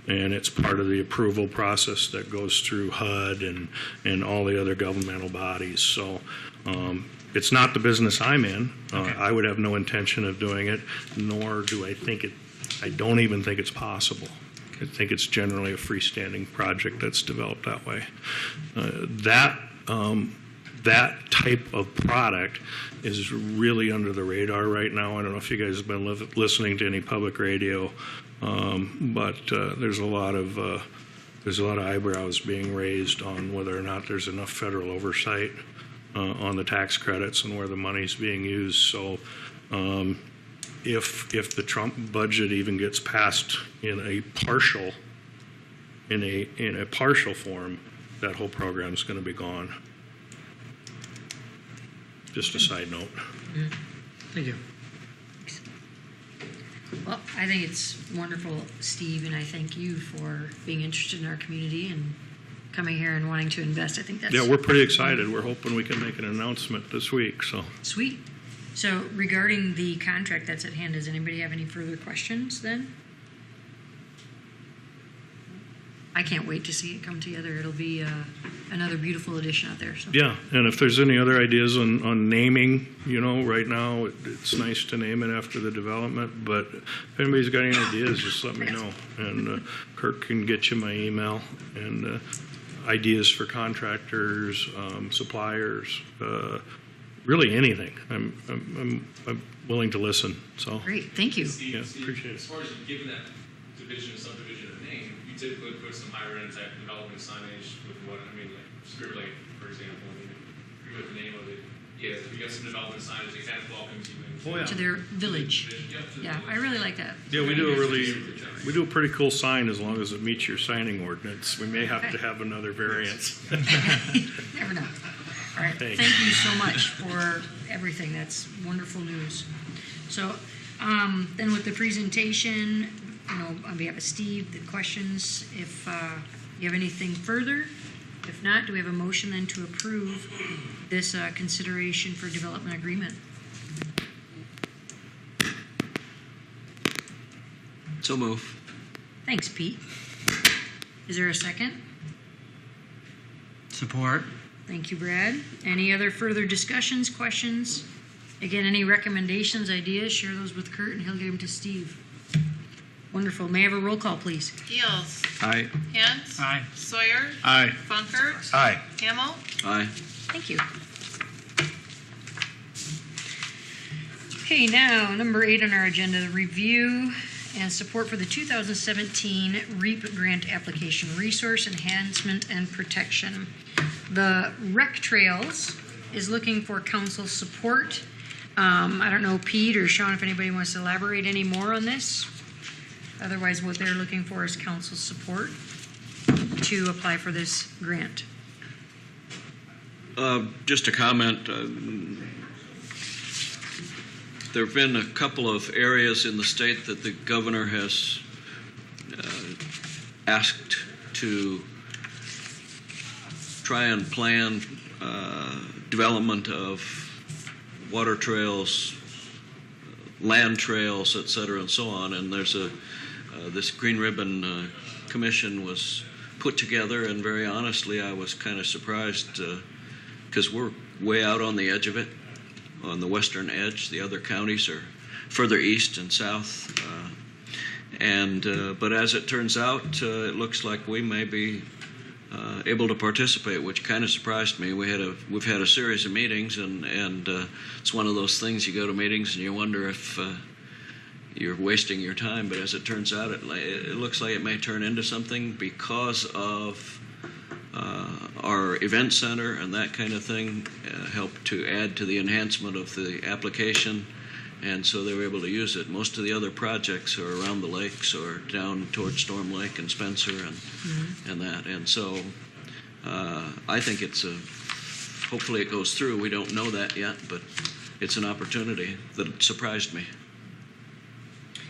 And it's part of the approval process that goes through HUD and all the other governmental bodies. So it's not the business I'm in. I would have no intention of doing it, nor do I think it. I don't even think it's possible. I think it's generally a freestanding project that's developed that way. That type of product is really under the radar right now. I don't know if you guys have been listening to any public radio. But there's a lot of eyebrows being raised on whether or not there's enough federal oversight on the tax credits and where the money's being used. So if the Trump budget even gets passed in a partial form, that whole program is going to be gone. Just a side note. Thank you. Well, I think it's wonderful, Steve, and I thank you for being interested in our community and coming here and wanting to invest. I think that's Yeah, we're pretty excited. We're hoping we can make an announcement this week, so. sweet. So regarding the contract that's at hand, does anybody have any further questions then? I can't wait to see it come together. It'll be another beautiful addition out there. So. Yeah, and if there's any other ideas on naming, right now, it's nice to name it after the development, but if anybody's got any ideas, just let me know. And Kirk can get you my email, and ideas for contractors, suppliers, really anything. I'm willing to listen, so. Great, thank you. Yeah, appreciate it. As far as giving that division or subdivision a name, you typically put some higher end type development signage with what, like Spirit Lake, for example. You put the name of it. Yeah, if you got some development signage, it kind of welcomes you in. Oh, yeah. To their village. Yeah, I really like that. Yeah, we do a pretty cool sign as long as it meets your signing ordinance. We may have to have another variance. Never know. All right, Thanks. thank you so much for everything. That's wonderful news. So then with the presentation, on behalf of Steve, the questions, if you have anything further, if not, do we have a motion then to approve this consideration for development agreement? So move. Thanks, Pete. Is there a second? Support. Thank you, Brad. Any other further discussions, questions? Again, any recommendations, ideas, share those with Kurt and he'll give them to Steve. Wonderful. May I have a roll call, please? Gills. Aye. Hint. Aye. Sawyer. Aye. Funkert. Aye. Hamel. Aye. Thank you. Okay, now, number 8 on our agenda, the review and support for the 2017 REAP grant application, Resource Enhancement and Protection. The Rec Trails is looking for council support. I don't know, Pete or Sean, if anybody wants to elaborate any more on this. Otherwise, what they're looking for is council support to apply for this grant. Just a comment. There have been a couple of areas in the state that the governor has asked to try and plan development of water trails, land trails, et cetera, and so on. And there's this Green Ribbon Commission was put together, and very honestly, I was kind of surprised because we're way out on the edge of it, on the western edge. The other counties are further east and south. But as it turns out, it looks like we may be able to participate, which kind of surprised me. We've had a series of meetings, and it's one of those things, you go to meetings and you wonder if you're wasting your time. But as it turns out, it looks like it may turn into something because of our event center and that kind of thing helped to add to the enhancement of the application, and so they were able to use it. Most of the other projects are around the lakes or down towards Storm Lake and Spencer and that. And so I think hopefully it goes through. We don't know that yet, but it's an opportunity that surprised me.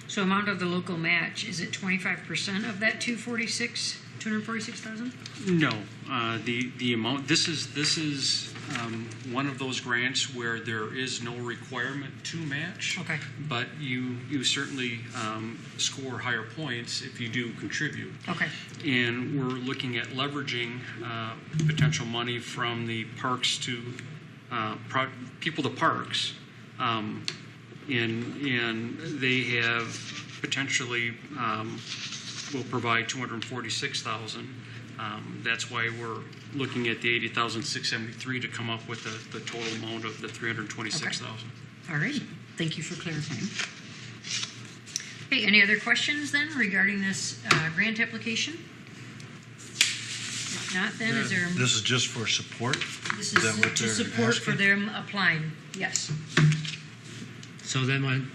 So amount of the local match, is it 25% of that 246,000? No, the amount. This is one of those grants where there is no requirement to match. Okay. But you certainly score higher points if you do contribute. Okay. And we're looking at leveraging potential money from the parks to people to parks. And they have potentially will provide $246,000. That's why we're looking at the $80,673 to come up with the total amount of the $326,000. Okay. All right. Thank you for clarifying. Okay. Any other questions then regarding this grant application? If not, then is there? This is just for support? This that is what to they're support for asking? them applying. Yes. So then when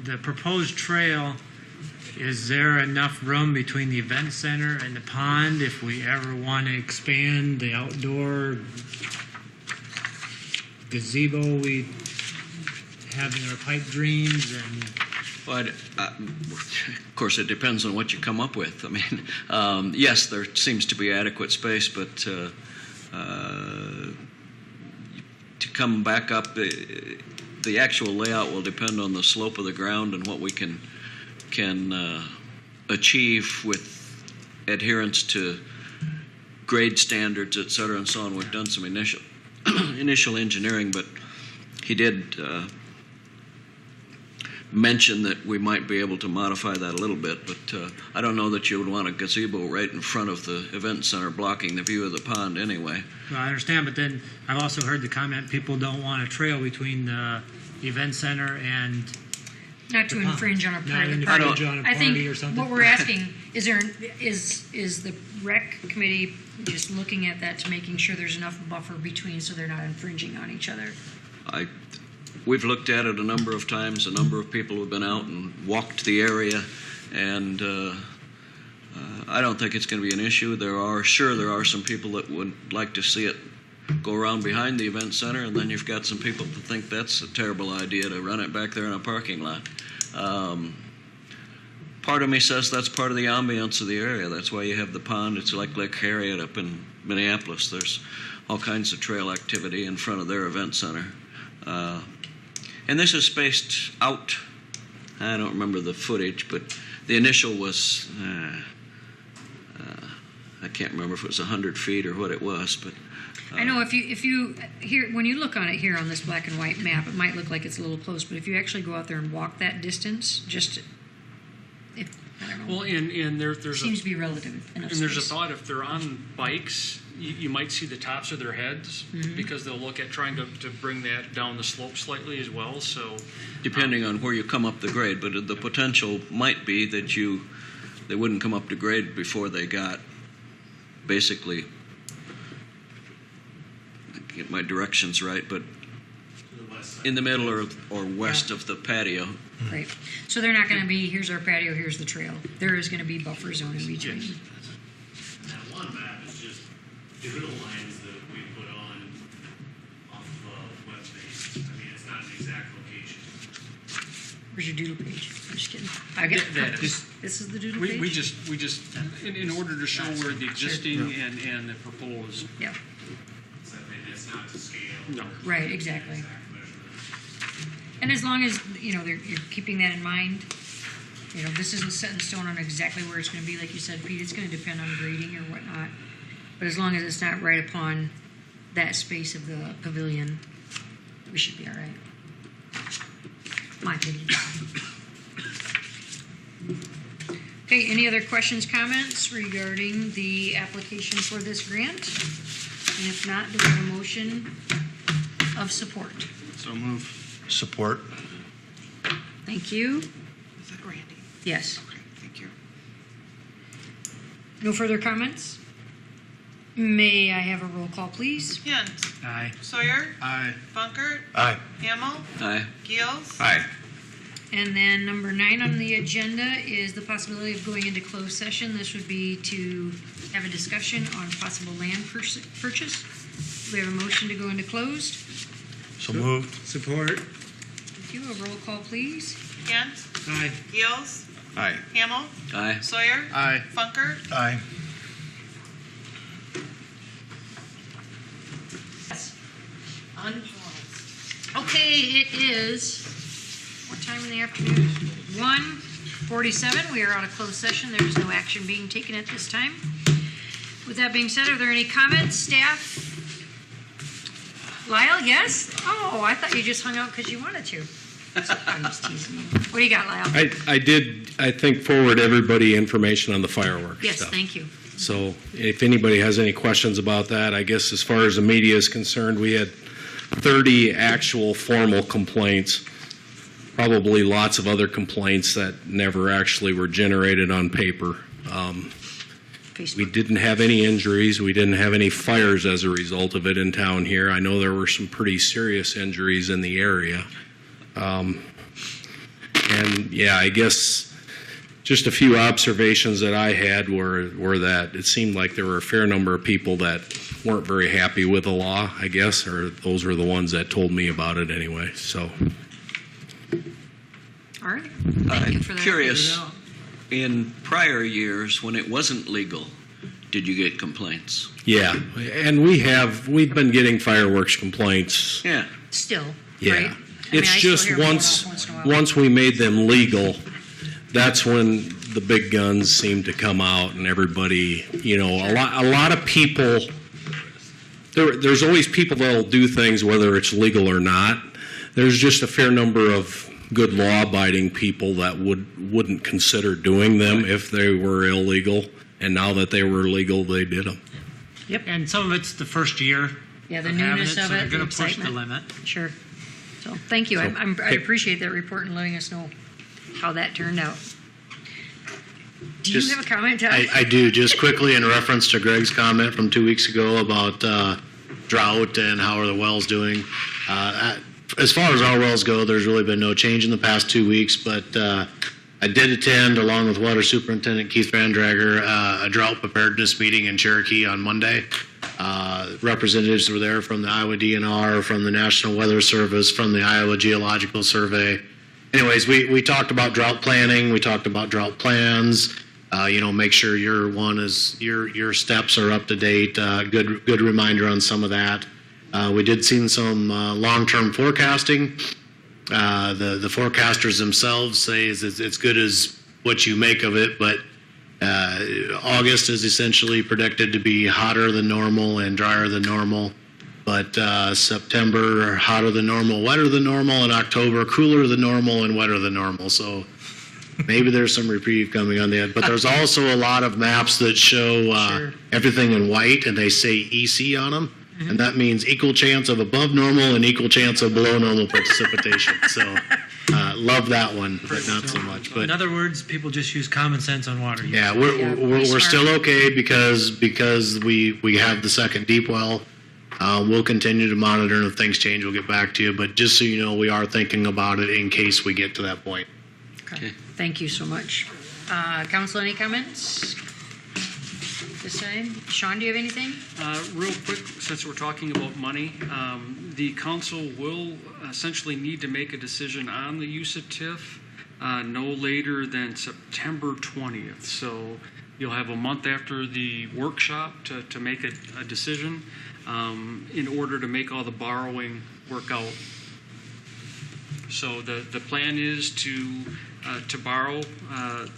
the proposed trail, is there enough room between the event center and the pond if we ever want to expand the outdoor gazebo we have in our pipe dreams? And Well, of course, it depends on what you come up with. I mean, yes, there seems to be adequate space, but to come back up, the actual layout will depend on the slope of the ground and what we can achieve with adherence to grade standards, et cetera, and so on. We've done some initial engineering, but he did mention that we might be able to modify that a little bit, but I don't know that you would want a gazebo right in front of the event center blocking the view of the pond anyway. Well, I understand, but then I've also heard the comment people don't want a trail between the event center and Not to infringe on a private Not party. infringe on a I think party or something. what we're asking, is the rec committee just looking at that to making sure there's enough buffer between so they're not infringing on each other? We've looked at it a number of times. A number of people have been out and walked the area, and I don't think it's going to be an issue. There are some people that would like to see it go around behind the event center, and then you've got some people that think that's a terrible idea to run it back there in a parking lot. Part of me says that's part of the ambience of the area. That's why you have the pond. It's like Lake Harriet up in Minneapolis. There's all kinds of trail activity in front of their event center. And this is spaced out. I don't remember the footage, but the initial was, I can't remember if it was 100 feet or what it was, but I know if you here when you look on it here on this black and white map, it might look like it's a little close, but if you actually go out there and walk that distance, I don't know. Well, and there's seems to be relative enough and there's a space. thought if they're on bikes, you might see the tops of their heads because they'll look at trying to bring that down the slope slightly as well. So depending on where you come up the grade, but the potential might be that they wouldn't come up to grade before they got basically, I get my directions right, but in the middle or west of the patio. Right. So they're not going to be, here's our patio, here's the trail. There is going to be buffer zone in between. And that one map is just doodle lines that we put on off of web page. I mean, it's not an exact location. Where's your doodle page? I'm just kidding. I get this is the doodle page? we just in order to show where the existing and the proposed. Yeah. So it's not to scale. No. Right, exactly. And as long as, you're keeping that in mind, this isn't set in stone on exactly where it's going to be, like you said, Pete, it's going to depend on grading or whatnot. But as long as it's not right upon that space of the pavilion, we should be all right. My opinion. Okay, any other questions, comments regarding the application for this grant? And if not, do we have a motion of support? So move. Support. Thank you. Is that Randy? Yes. Okay, thank you. No further comments? May I have a roll call, please? Hint. Aye. Sawyer. Aye. Funkert. Aye. Hamel. Aye. Gills. Aye. And then number 9 on the agenda is the possibility of going into closed session. This would be to have a discussion on possible land purchase. Do we have a motion to go into closed? So moved. Support. Thank you. A roll call, please. Hint. Aye. Gills. Aye. Hamel. Aye. Sawyer. Aye. Funkert. Aye. Yes. Unpaused. Okay, it is, what time in the afternoon? 1:47. We are out of closed session. There is no action being taken at this time. With that being said, are there any comments, staff? Lyle, yes? Oh, I thought you just hung out because you wanted to. I'm just teasing you. What do you got, Lyle? I did, I think, forward everybody information on the fireworks Yes, stuff. thank you. So if anybody has any questions about that, I guess as far as the media is concerned, we had 30 actual formal complaints, probably lots of other complaints that never actually were generated on paper. We didn't have any injuries. We didn't have any fires as a result of it in town here. I know there were some pretty serious injuries in the area. And yeah, I guess just a few observations that I had were that it seemed like there were a fair number of people that weren't very happy with the law, I guess, or those were the ones that told me about it anyway. So. All right. Thank you for that. Curious, in prior years, when it wasn't legal, did you get complaints? Yeah, and we've been getting fireworks complaints. Yeah. Still, Yeah. right? It's I still just hear them going off once in a while. once we made them legal, that's when the big guns seem to come out and everybody, a lot of people, there's always people that'll do things whether it's legal or not. There's just a fair number of good law-abiding people that wouldn't consider doing them if they were illegal, and now that they were legal, they did them. Yep. And some of it's the first year. Yeah, the of having newness it, of so it, they're the going to push the excitement. limit. Sure. So, thank you. I appreciate that report and letting us know how that turned out. Do you have a comment, Todd? I do, just quickly in reference to Greg's comment from 2 weeks ago about drought and how are the wells doing. As far as our wells go, there's really been no change in the past 2 weeks, but I did attend, along with Water Superintendent Keith Vandrager, a drought preparedness meeting in Cherokee on Monday. Representatives were there from the Iowa DNR, from the National Weather Service, from the Iowa Geological Survey. Anyways, we talked about drought planning, we talked about drought plans, make sure your steps are up to date, good reminder on some of that. We did see some long-term forecasting. The forecasters themselves say it's good as what you make of it, but August is essentially predicted to be hotter than normal and drier than normal. But September, hotter than normal, wetter than normal, and October, cooler than normal and wetter than normal. So maybe there's some reprieve coming on the end. But there's also a lot of maps that show everything in white, and they say EC on them. Mm-hmm. And that means equal chance of above normal and equal chance of below normal precipitation. So love that one, but not so much. But in other words, people just use common sense on water use. yeah, we're still okay because we have the second deep well. We'll continue to monitor, and if things change, we'll get back to you. But just so you know, we are thinking about it in case we get to that point. Okay. Thank you so much. Council, any comments this time? Sean, do you have anything? Real quick, since we're talking about money, the council will essentially need to make a decision on the use of TIF no later than September 20th. So you'll have a month after the workshop to make a decision in order to make all the borrowing work out. So the plan is to borrow.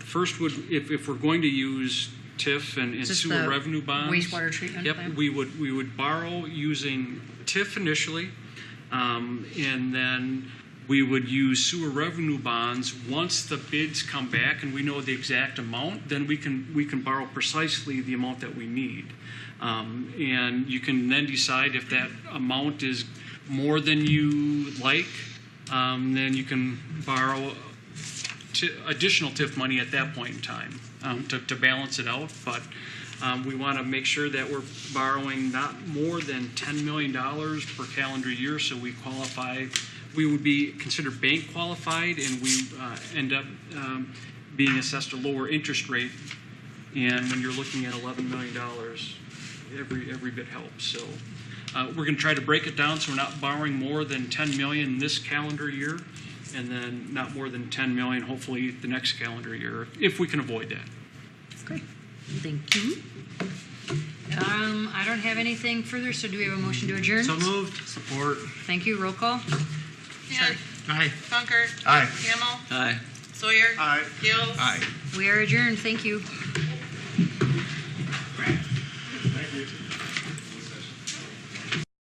First, if we're going to use TIF and sewer revenue bonds, wastewater treatment plan? we would borrow using TIF initially, and then we would use sewer revenue bonds. Once the bids come back and we know the exact amount, then we can borrow precisely the amount that we need, and you can then decide if that amount is more than you like. Then you can borrow additional TIF money at that point in time to balance it out. But we want to make sure that we're borrowing not more than $10 million per calendar year, so we qualify. We would be considered bank qualified, and we end up being assessed a lower interest rate. And when you're looking at $11 million, every bit helps. So we're going to try to break it down so we're not borrowing more than $10 million this calendar year, and then not more than $10 million hopefully the next calendar year, if we can avoid that. Great. Thank you. I don't have anything further, so do we have a motion to adjourn? So moved. Support. Thank you. Roll call. Sorry. Aye. Bunker. Aye. Hamel. Aye. Sawyer. Aye. Gills. Aye. We are adjourned. Thank you.